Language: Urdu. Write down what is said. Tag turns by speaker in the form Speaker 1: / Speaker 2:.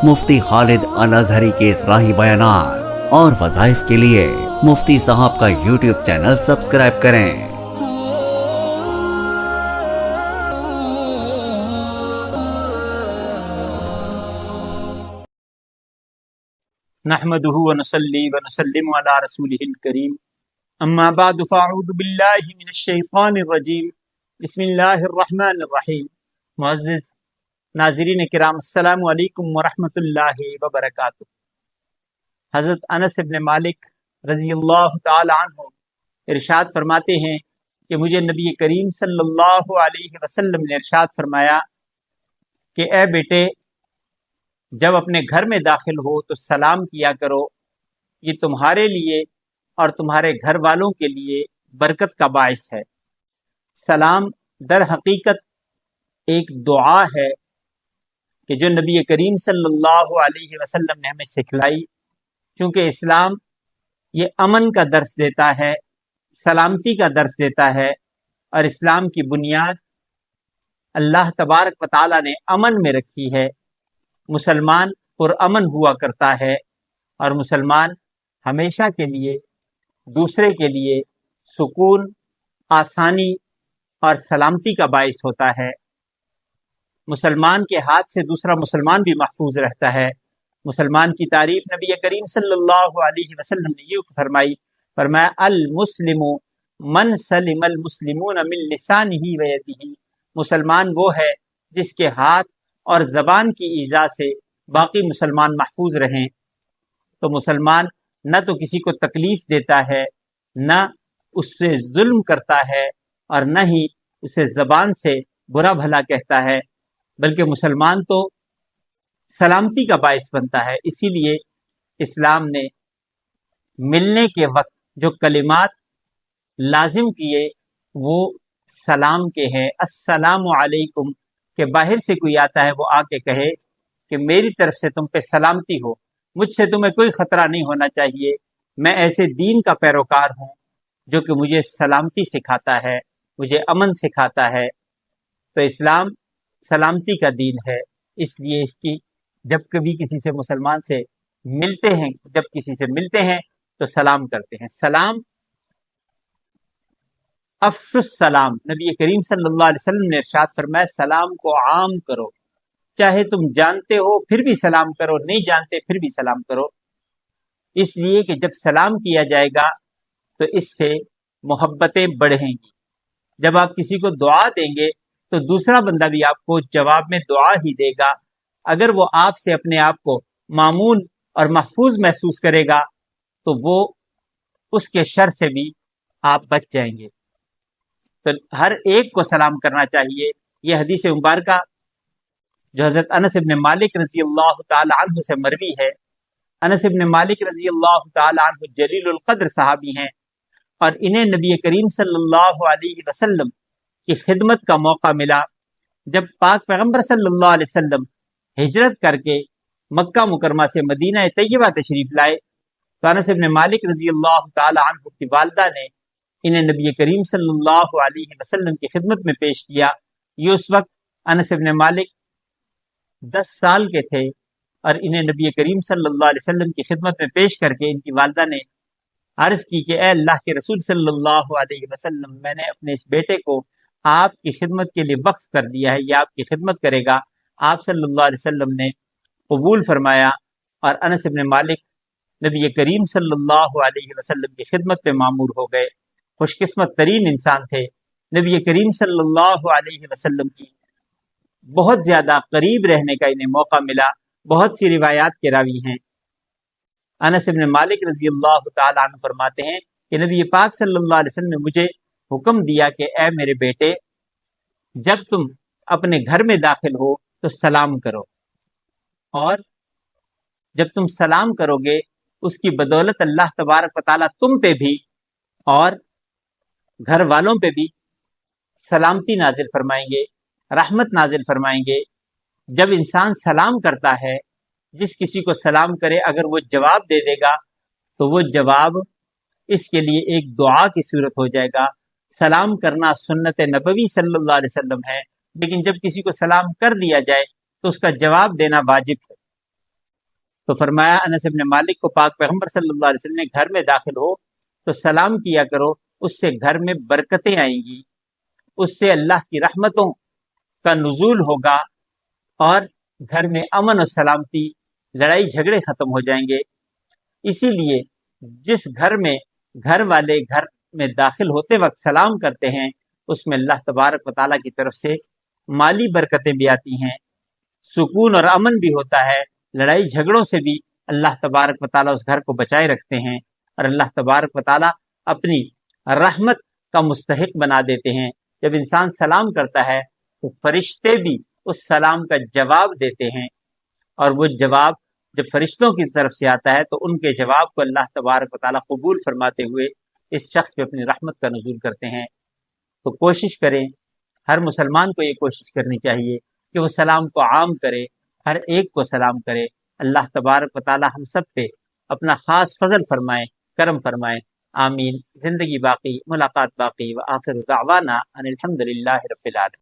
Speaker 1: مفتی خالد الازہری کے اصلاحی بیانات اور وظائف کے لیے مفتی صاحب کا یوٹیوب چینل سبسکرائب کریں۔
Speaker 2: نحمده ونصلي ونسلم على رسوله الكريم اما بعد فاعوذ بالله من الشیطان الرجیم بسم اللہ الرحمن الرحیم۔ معزز ناظرین کرام، السلام علیکم ورحمۃ اللہ وبرکاتہ۔ حضرت انس بن مالک رضی اللہ تعالی عنہ ارشاد فرماتے ہیں کہ مجھے نبی کریم صلی اللہ علیہ وسلم نے ارشاد فرمایا کہ اے بیٹے، جب اپنے گھر میں داخل ہو تو سلام کیا کرو، یہ تمہارے لیے اور تمہارے گھر والوں کے لیے برکت کا باعث ہے۔ سلام در حقیقت ایک دعا ہے کہ جو نبی کریم صلی اللہ علیہ وسلم نے ہمیں سکھلائی، کیونکہ اسلام یہ امن کا درس دیتا ہے، سلامتی کا درس دیتا ہے، اور اسلام کی بنیاد اللہ تبارک و تعالیٰ نے امن میں رکھی ہے۔ مسلمان پرامن ہوا کرتا ہے، اور مسلمان ہمیشہ کے لیے دوسرے کے لیے سکون، آسانی اور سلامتی کا باعث ہوتا ہے۔ مسلمان کے ہاتھ سے دوسرا مسلمان بھی محفوظ رہتا ہے۔ مسلمان کی تعریف نبی کریم صلی اللہ علیہ وسلم نے یہ فرمایا المسلم من سلم المسلمون من لسانہ و یدہ۔ مسلمان وہ ہے جس کے ہاتھ اور زبان کی ایذا سے باقی مسلمان محفوظ رہیں۔ تو مسلمان نہ تو کسی کو تکلیف دیتا ہے، نہ اس سے ظلم کرتا ہے، اور نہ ہی اسے زبان سے برا بھلا کہتا ہے، بلکہ مسلمان تو سلامتی کا باعث بنتا ہے۔ اسی لیے اسلام نے ملنے کے وقت جو کلمات لازم کیے وہ سلام کے ہیں۔ السلام علیکم، کہ باہر سے کوئی آتا ہے وہ آ کے کہے کہ میری طرف سے تم پہ سلامتی ہو، مجھ سے تمہیں کوئی خطرہ نہیں ہونا چاہیے، میں ایسے دین کا پیروکار ہوں جو کہ مجھے سلامتی سکھاتا ہے، مجھے امن سکھاتا ہے۔ تو اسلام سلامتی کا دین ہے، اس لیے اس کی جب کبھی کسی سے مسلمان سے ملتے ہیں تو سلام کرتے ہیں۔ سلام افشوا السلام، نبی کریم صلی اللہ علیہ وسلم نے ارشاد فرمایا سلام کو عام کرو، چاہے تم جانتے ہو پھر بھی سلام کرو، نہیں جانتے پھر بھی سلام کرو، اس لیے کہ جب سلام کیا جائے گا تو اس سے محبتیں بڑھیں گی۔ جب آپ کسی کو دعا دیں گے تو دوسرا بندہ بھی آپ کو جواب میں دعا ہی دے گا۔ اگر وہ آپ سے اپنے آپ کو مامون اور محفوظ محسوس کرے گا تو وہ اس کے شر سے بھی آپ بچ جائیں گے۔ تو ہر ایک کو سلام کرنا چاہیے۔ یہ حدیث مبارکہ جو حضرت انس بن مالک رضی اللہ تعالی عنہ سے مروی ہے۔ انس بن مالک رضی اللہ تعالی عنہ جلیل القدر صحابی ہیں، اور انہیں نبی کریم صلی اللہ علیہ وسلم کی خدمت کا موقع ملا جب پاک پیغمبر صلی اللہ علیہ وسلم ہجرت کر کے مکہ مکرمہ سے مدینہ طیبہ تشریف لائے۔ تو انس بن مالک رضی اللہ تعالی عنہ کی والدہ نے انہیں نبی کریم صلی اللہ علیہ وسلم کی خدمت میں پیش کیا۔ یہ اس وقت انس بن مالک 10 سال کے تھے، اور انہیں نبی کریم صلی اللہ علیہ وسلم کی خدمت میں پیش کر کے ان کی والدہ نے عرض کی کہ اے اللہ کے رسول صلی اللہ علیہ وسلم، میں نے اپنے اس بیٹے کو آپ کی خدمت کے لیے وقف کر دیا ہے، یہ آپ کی خدمت کرے گا۔ آپ صلی اللہ علیہ وسلم نے قبول فرمایا، اور انس بن مالک نبی کریم صلی اللہ علیہ وسلم کی خدمت پہ معمور ہو گئے۔ خوش قسمت ترین انسان تھے۔ نبی کریم صلی اللہ علیہ وسلم کی بہت زیادہ قریب رہنے کا انہیں موقع ملا۔ بہت سی روایات کے راوی ہیں۔ انس بن مالک رضی اللہ تعالی عنہ فرماتے ہیں کہ نبی پاک صلی اللہ علیہ وسلم نے مجھے حکم دیا کہ اے میرے بیٹے، جب تم اپنے گھر میں داخل ہو تو سلام کرو، اور جب تم سلام کرو گے اس کی بدولت اللہ تبارک و تعالیٰ تم پہ بھی اور گھر والوں پہ بھی سلامتی نازل فرمائیں گے، رحمت نازل فرمائیں گے۔ جب انسان سلام کرتا ہے، جس کسی کو سلام کرے اگر وہ جواب دے دے گا تو وہ جواب اس کے لیے ایک دعا کی صورت ہو جائے گا۔ سلام کرنا سنت نبوی صلی اللہ علیہ وسلم ہے، لیکن جب کسی کو سلام کر دیا جائے تو اس کا جواب دینا واجب ہے۔ تو فرمایا انس بن مالک کو پاک پیغمبر صلی اللہ علیہ وسلم نے گھر میں داخل ہو تو سلام کیا کرو، اس سے گھر میں برکتیں آئیں گی، اس سے اللہ کی رحمتوں کا نزول ہوگا اور گھر میں امن و سلامتی، لڑائی جھگڑے ختم ہو جائیں گے۔ اسی لیے جس گھر میں گھر والے گھر میں داخل ہوتے وقت سلام کرتے ہیں اس میں اللہ تبارک و تعالیٰ کی طرف سے مالی برکتیں بھی آتی ہیں، سکون اور امن بھی ہوتا ہے، لڑائی جھگڑوں سے بھی اللہ تبارک و تعالیٰ اس گھر کو بچائے رکھتے ہیں، اور اللہ تبارک و تعالیٰ اپنی رحمت کا مستحق بنا دیتے ہیں۔ جب انسان سلام کرتا ہے تو فرشتے بھی اس سلام کا جواب دیتے ہیں، اور وہ جواب جب فرشتوں کی طرف سے آتا ہے تو ان کے جواب کو اللہ تبارک و تعالیٰ قبول فرماتے ہوئے اس شخص پہ اپنی رحمت کا نزول کرتے ہیں۔ تو کوشش کریں، ہر مسلمان کو یہ کوشش کرنی چاہیے کہ وہ سلام کو عام کرے، ہر ایک کو سلام کرے۔ اللہ تبارک و تعالیٰ ہم سب پہ اپنا خاص فضل فرمائے، کرم فرمائے، آمین۔ زندگی باقی، ملاقات باقی، وآخر دعوانا ان الحمد للہ رب العالمین۔